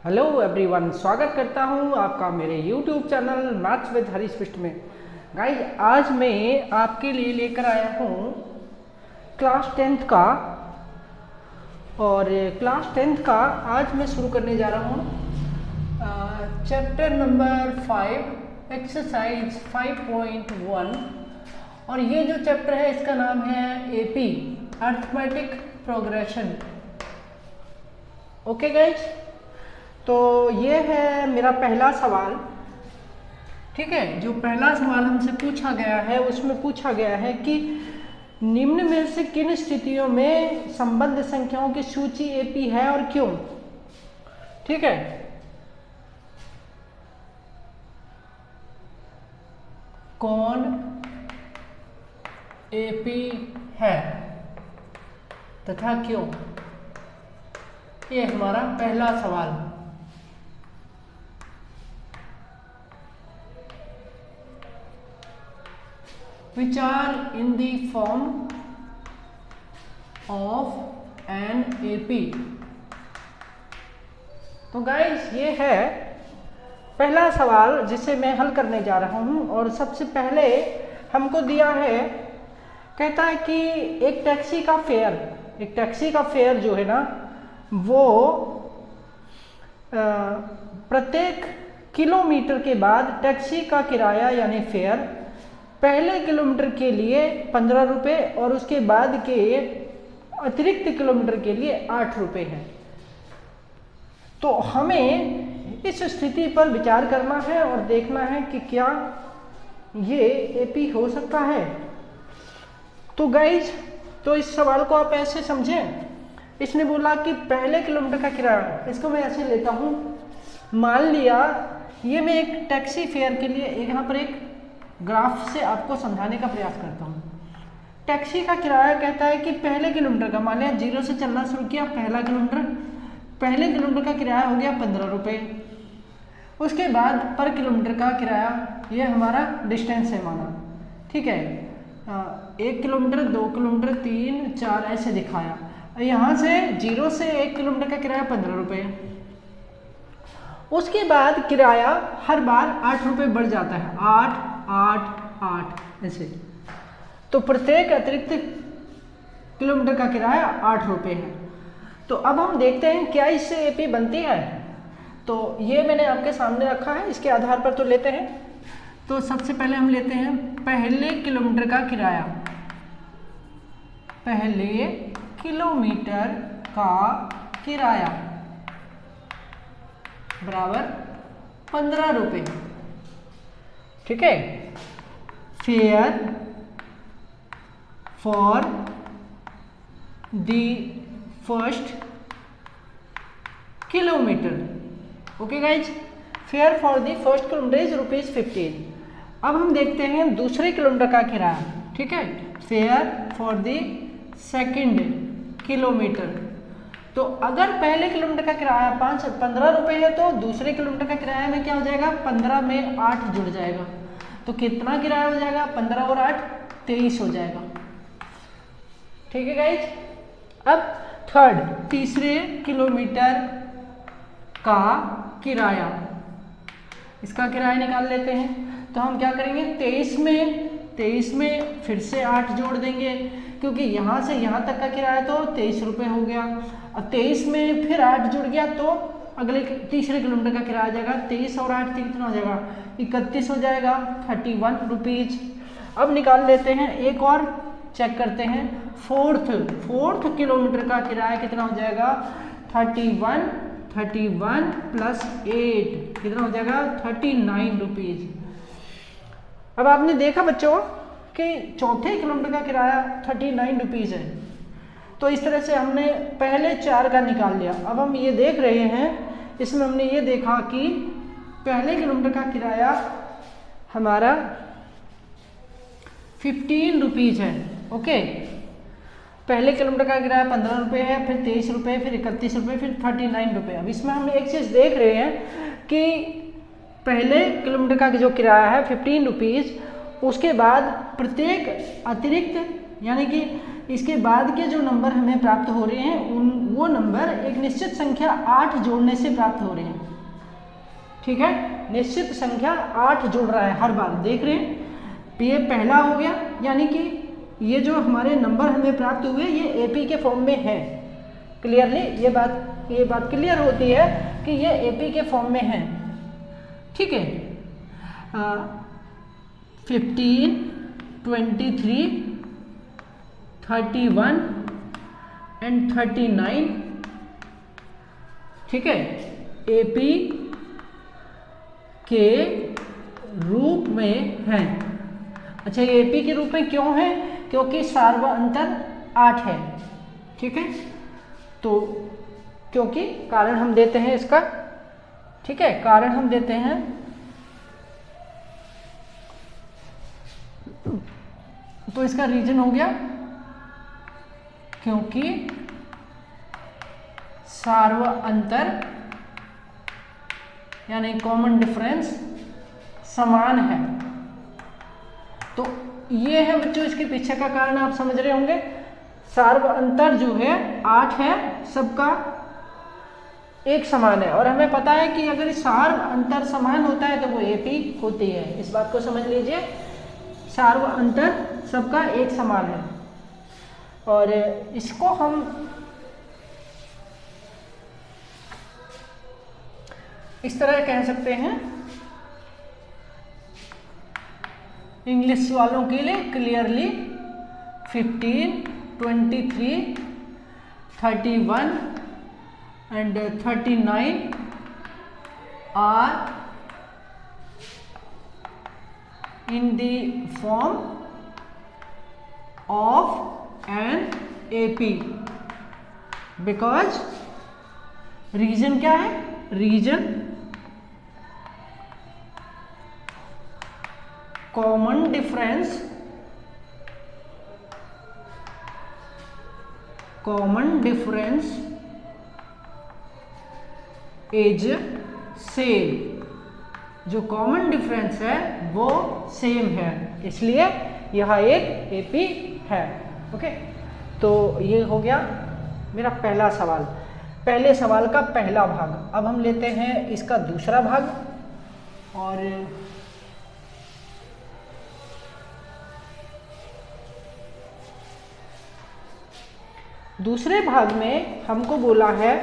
Hello everyone, स्वागत करता हूं आपका मेरे YouTube channel maths with Harish में। गाइज, आज मैं आपके लिए लेकर आया हूं क्लास 10th का, और क्लास 10th का आज मैं शुरू करने जा रहा हूं चैप्टर नंबर 5 एक्सरसाइज 5.1। और ये जो चैप्टर है इसका नाम है AP arithmetic progression. Okay guys, तो ये है मेरा पहला सवाल। ठीक है, जो पहला सवाल हमसे पूछा गया है उसमें पूछा गया है कि निम्न में से किन स्थितियों में संबद्ध संख्याओं की सूची एपी है और क्यों। ठीक है, कौन एपी है तथा क्यों, ये हमारा पहला सवाल। Which are in the form of an AP। तो गाइस, ये है पहला सवाल जिसे मैं हल करने जा रहा हूं। और सबसे पहले हमको दिया है, कहता है कि एक टैक्सी का फेयर जो है ना, वो प्रत्येक किलोमीटर के बाद टैक्सी का किराया यानी फेयर पहले किलोमीटर के लिए 15 रुपये और उसके बाद के अतिरिक्त किलोमीटर के लिए 8 रुपये है। तो हमें इस स्थिति पर विचार करना है और देखना है कि क्या ये एपी हो सकता है। तो गाइज, तो इस सवाल को आप ऐसे समझें। इसने बोला कि पहले किलोमीटर का किराया, इसको मैं ऐसे लेता हूँ। मान लिया ये मैं एक टैक्सी फेयर के लिए यहाँ पर एक ग्राफ से आपको समझाने का प्रयास करता हूँ। टैक्सी का किराया कहता है कि पहले किलोमीटर का, मान लिया 0 से चलना शुरू किया, पहले किलोमीटर का किराया हो गया 15 रुपये। उसके बाद पर किलोमीटर का किराया, ये हमारा डिस्टेंस है माना। ठीक है, 1 किलोमीटर, 2 किलोमीटर, 3, 4 ऐसे दिखाया। यहाँ से 0 से 1 किलोमीटर का किराया 15 रुपये। उसके बाद किराया हर बार 8 रुपये बढ़ जाता है, 8 8 8 ऐसे। तो प्रत्येक अतिरिक्त किलोमीटर का किराया 8 रुपये है। तो अब हम देखते हैं क्या इससे एपी बनती है। तो ये मैंने आपके सामने रखा है, इसके आधार पर तो लेते हैं। तो सबसे पहले हम लेते हैं पहले किलोमीटर का किराया। पहले किलोमीटर का किराया बराबर 15 रुपये। ठीक है, fair for the first kilometre. Okay guys, fair for the first kilometre is ₹15। अब हम देखते हैं दूसरे किलोमीटर का किराया। ठीक है, fair for the second kilometre. तो अगर पहले किलोमीटर का किराया 15 रुपये है तो दूसरे किलोमीटर का किराया में क्या हो जाएगा, 15 में 8 जुड़ जाएगा। तो कितना किराया हो जाएगा, 15 और 8 23 हो जाएगा। ठीक है गाइज, अब तीसरे किलोमीटर का किराया, इसका किराया निकाल लेते हैं। तो हम क्या करेंगे, 23 में फिर से 8 जोड़ देंगे, क्योंकि यहाँ से यहाँ तक का किराया तो 23 रुपये हो गया। अब 23 में फिर 8 जुड़ गया तो अगले तीसरे किलोमीटर का किराया आ जाएगा। 23 और 8 कितना हो जाएगा, 31 हो जाएगा, 31 रुपीज। अब निकाल लेते हैं, एक और चेक करते हैं। फोर्थ किलोमीटर का किराया कितना हो जाएगा, 31 प्लस 8 कितना हो जाएगा, 39 रुपीज। अब आपने देखा बच्चों कि चौथे किलोमीटर का किराया 39 रुपीज है। तो इस तरह से हमने पहले 4 का निकाल लिया। अब हम ये देख रहे हैं, इसमें हमने ये देखा कि पहले किलोमीटर का किराया हमारा 15 रुपीज है। ओके, पहले किलोमीटर का किराया 15 रुपये है, फिर 23 रुपये, फिर 31 रुपये, फिर 39 रुपये। अब इसमें हम एक चीज़ देख रहे हैं कि पहले किलोमीटर का जो किराया है 15 रुपीज़, उसके बाद प्रत्येक अतिरिक्त यानी कि इसके बाद के जो नंबर हमें प्राप्त हो रहे हैं वो नंबर एक निश्चित संख्या 8 जोड़ने से प्राप्त हो रहे हैं। ठीक है, निश्चित संख्या 8 जुड़ रहा है हर बार, देख रहे हैं। ये पहला हो गया, यानी कि ये जो हमारे नंबर हमें प्राप्त हुए ये एपी के फॉर्म में है। क्लियरली ये बात क्लियर होती है कि ये एपी के फॉर्म में है। ठीक है, 15, 23, 31 एंड 39, ठीक है, एपी के रूप में है। अच्छा, ये एपी के रूप में क्यों है? क्योंकि सार्व अंतर 8 है। ठीक है, तो क्योंकि कारण हम देते हैं इसका, ठीक है, कारण हम देते हैं तो इसका रीजन हो गया क्योंकि सार्व अंतर यानी कॉमन डिफरेंस समान है। तो ये है बच्चों इसके पीछे का कारण, आप समझ रहे होंगे। सार्व अंतर जो है 8 है, सबका एक समान है, और हमें पता है कि अगर सार्व अंतर समान होता है तो वो एपी होती है। इस बात को समझ लीजिए, सार्व अंतर सबका एक समान है। और इसको हम इस तरह कह सकते हैं, इंग्लिश वालों के लिए clearly 15, 23, 31 and 39 are in the form of an AP because reason क्या है? Reason common difference is same. जो कॉमन डिफरेंस है वो सेम है, इसलिए यह एक एपी है। ओके, तो ये हो गया मेरा पहला सवाल, पहले सवाल का पहला भाग। अब हम लेते हैं इसका दूसरा भाग, और दूसरे भाग में हमको बोला है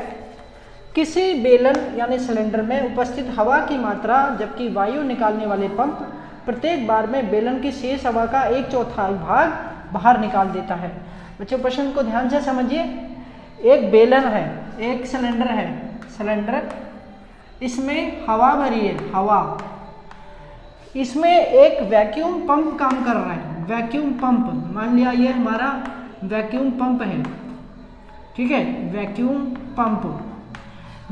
किसी बेलन यानी सिलेंडर में उपस्थित हवा की मात्रा जबकि वायु निकालने वाले पंप प्रत्येक बार में बेलन की शेष हवा का 1/4 भाग बाहर निकाल देता है। बच्चों प्रश्न को ध्यान से समझिए। एक बेलन है, एक सिलेंडर है, सिलेंडर, इसमें हवा भरी है, हवा, इसमें एक वैक्यूम पंप काम कर रहा है। वैक्यूम पंप, मान लिया ये हमारा वैक्यूम पंप है, ठीक है, वैक्यूम पंप।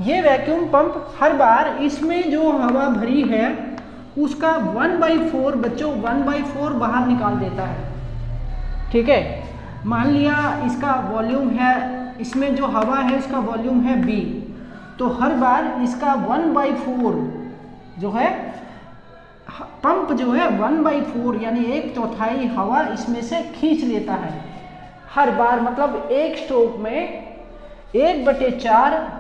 ये वैक्यूम पंप हर बार इसमें जो हवा भरी है उसका 1/4 बच्चों 1/4 बाहर निकाल देता है। ठीक है, मान लिया इसका वॉल्यूम है, इसमें जो हवा है इसका वॉल्यूम है B, तो हर बार इसका 1/4 जो है पंप जो है 1/4 यानी 1/4 हवा इसमें से खींच लेता है हर बार। मतलब एक स्ट्रोक में 1/4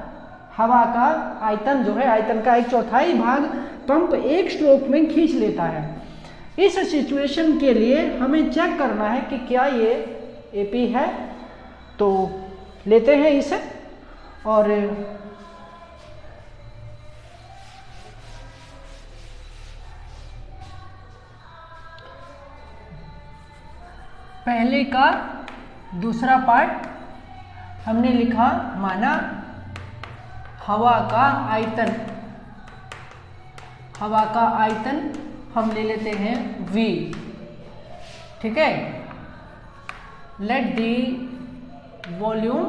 हवा का आयतन जो है, आयतन का 1/4 भाग पंप एक स्ट्रोक में खींच लेता है। इस सिचुएशन के लिए हमें चेक करना है कि क्या ये एपी है। तो लेते हैं इसे, और पहले का दूसरा पार्ट हमने लिखा, माना हवा का आयतन, हवा का आयतन हम ले लेते हैं V। ठीक है, let the volume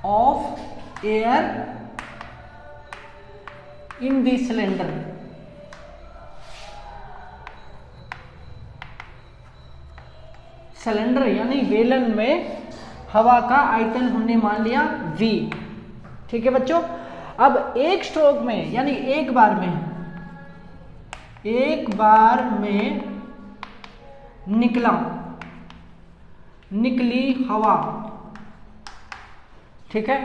of air in the cylinder. Cylinder यानी बेलन में हवा का आयतन हमने मान लिया V। ठीक है बच्चों, अब एक स्ट्रोक में यानी एक बार में निकला निकली हवा, ठीक है।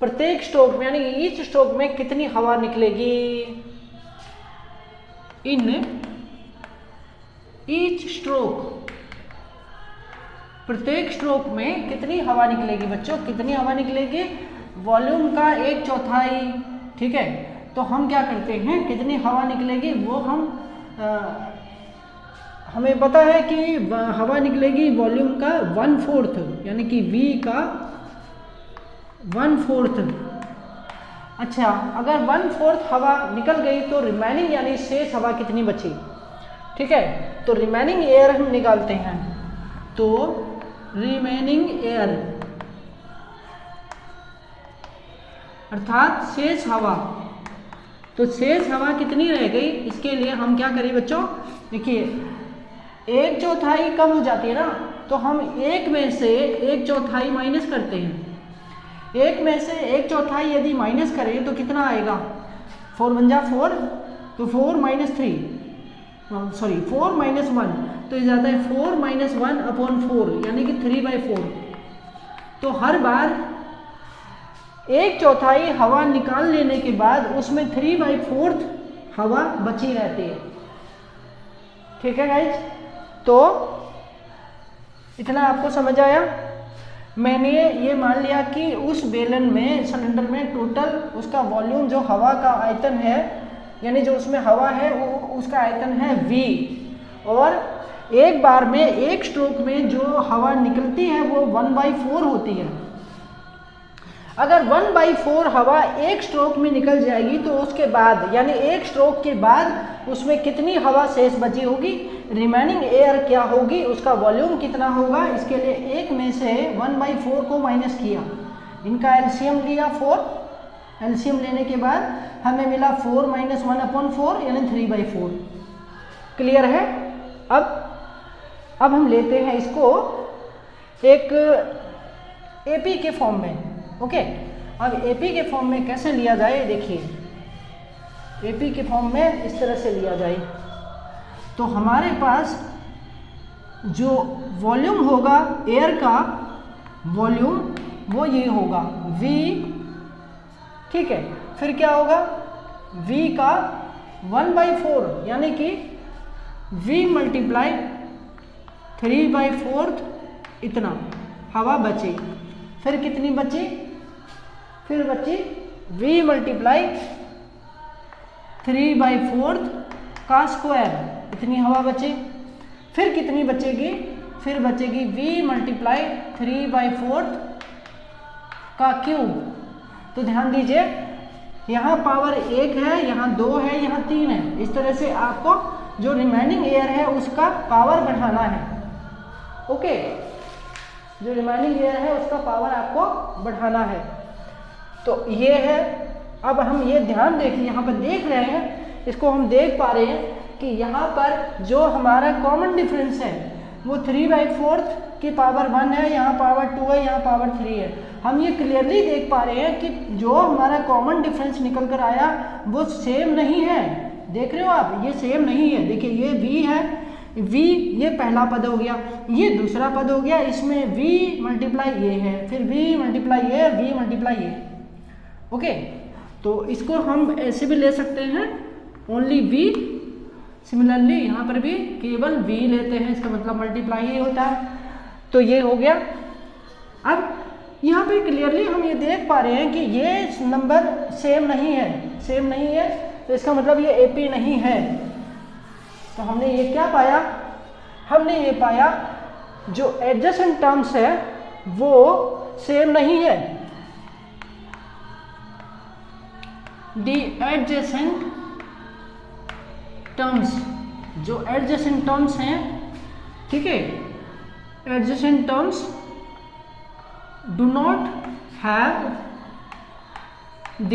प्रत्येक स्ट्रोक में यानी ईच स्ट्रोक में कितनी हवा निकलेगी, इन ईच स्ट्रोक, प्रत्येक स्ट्रोक में कितनी हवा निकलेगी बच्चों, कितनी हवा निकलेगी, वॉल्यूम का 1/4, ठीक है। तो हम क्या करते हैं, कितनी हवा निकलेगी वो हमें पता है कि हवा निकलेगी वॉल्यूम का 1/4 यानी कि V का 1/4। अच्छा, अगर 1/4 हवा निकल गई तो रिमेनिंग यानी शेष हवा कितनी बची, ठीक है। तो रिमेनिंग एयर हम निकालते हैं, तो रिमेनिंग एयर अर्थात शेष हवा, तो शेष हवा कितनी रह गई, इसके लिए हम क्या करें बच्चों, देखिए 1/4 कम हो जाती है ना, तो हम 1 में से 1/4 माइनस करते हैं। 1 में से 1/4 यदि माइनस करें तो कितना आएगा, 4 × 4, तो 4 - 3 सॉरी 4 - 1 तो ये जाता है 4 - 1/4 यानी कि 3/4। तो हर बार 1/4 हवा निकाल लेने के बाद उसमें 3/4 हवा बची रहती है, ठीक है गाइज। तो इतना आपको समझ आया। मैंने ये मान लिया कि उस बेलन में, सिलेंडर में टोटल उसका वॉल्यूम जो हवा का आयतन है, यानी जो उसमें हवा है वो उसका आयतन है V, और एक बार में एक स्ट्रोक में जो हवा निकलती है वो 1/4 होती है। अगर 1/4 हवा एक स्ट्रोक में निकल जाएगी तो उसके बाद यानी एक स्ट्रोक के बाद उसमें कितनी हवा शेष बची होगी, रिमेनिंग एयर क्या होगी, उसका वॉल्यूम कितना होगा। इसके लिए 1 में से 1/4 को माइनस किया, इनका एलसीएम लिया 4, एलसीएम लेने के बाद हमें मिला 4 - 1/4 यानी 3/4। क्लियर है। अब हम लेते हैं इसको एक एपी के फॉर्म में, ओके। अब एपी के फॉर्म में कैसे लिया जाए, देखिए एपी के फॉर्म में इस तरह से लिया जाए, तो हमारे पास जो वॉल्यूम होगा एयर का वॉल्यूम वो ये होगा V, ठीक है। फिर क्या होगा, V का 1/4 यानी कि V × 3/4 इतना हवा बची। फिर कितनी बची, फिर बची V × 3/4 का स्क्वायर, इतनी हवा बची। फिर कितनी बचेगी, फिर बचेगी V × 3/4 का क्यूब। तो ध्यान दीजिए यहाँ पावर 1 है, यहाँ 2 है, यहाँ 3 है। इस तरह से आपको जो रिमेनिंग एयर है उसका पावर बढ़ाना है, ओके। जो रिमेनिंग एयर है उसका पावर आपको बढ़ाना है। तो ये है। अब हम ये ध्यान देखिए, यहाँ पर देख रहे हैं, इसको हम देख पा रहे हैं कि यहाँ पर जो हमारा कॉमन डिफरेंस है वो 3/4 की पावर 1 है, यहाँ पावर 2 है, यहाँ पावर 3 है। हम ये क्लियरली देख पा रहे हैं कि जो हमारा कॉमन डिफरेंस निकल कर आया वो सेम नहीं है। देख रहे हो आप, ये सेम नहीं है। देखिए ये V है, V ये पहला पद हो गया, ये दूसरा पद हो गया, इसमें V × ये है, फिर V × ये, V × ये, ओके। तो इसको हम ऐसे भी ले सकते हैं, ओनली V। सिमिलरली यहाँ पर भी केवल V लेते हैं, इसका मतलब मल्टीप्लाई ही होता है। तो ये हो गया। अब यहाँ पे क्लियरली हम ये देख पा रहे हैं कि ये नंबर सेम नहीं है, सेम नहीं है, तो इसका मतलब ये AP नहीं है। तो हमने ये क्या पाया, हमने ये पाया जो एडजेसेंट टर्म्स है वो सेम नहीं है। दी एडजेसेंट टर्म्स, जो एडजेसेंट टर्म्स हैं, ठीक है, adjacent terms do not have the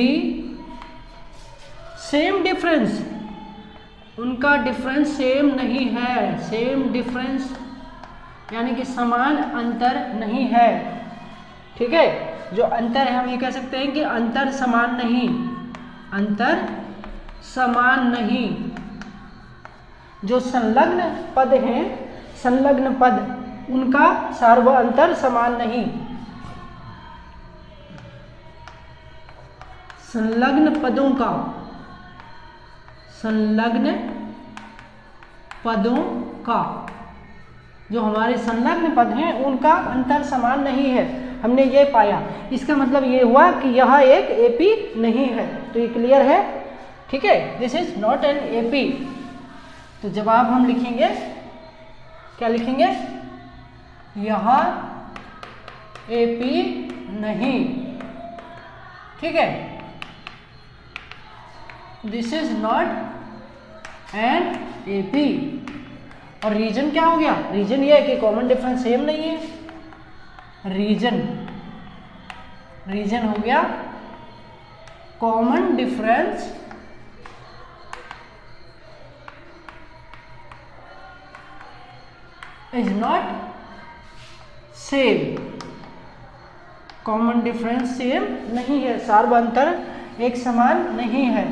same difference, उनका डिफरेंस सेम नहीं है। सेम डिफरेंस यानी कि समान अंतर नहीं है, ठीक है। जो अंतर है हम ये कह सकते हैं कि अंतर समान नहीं, अंतर समान नहीं। जो संलग्न पद हैं, संलग्न पद उनका सार्वअंतर समान नहीं। संलग्न पदों का, संलग्न पदों का, जो हमारे संलग्न पद हैं उनका अंतर समान नहीं है, हमने ये पाया। इसका मतलब ये हुआ कि यह एक एपी नहीं है। तो ये क्लियर है, ठीक है, this is not an AP. तो जवाब हम लिखेंगे, क्या लिखेंगे, यह एपी नहीं, ठीक है, this is not an AP. और रीजन क्या हो गया, रीजन ये है कि कॉमन डिफरेंस सेम नहीं है। रीजन हो गया common difference is not same, common difference same नहीं है, सार्वअंतर एक समान नहीं है।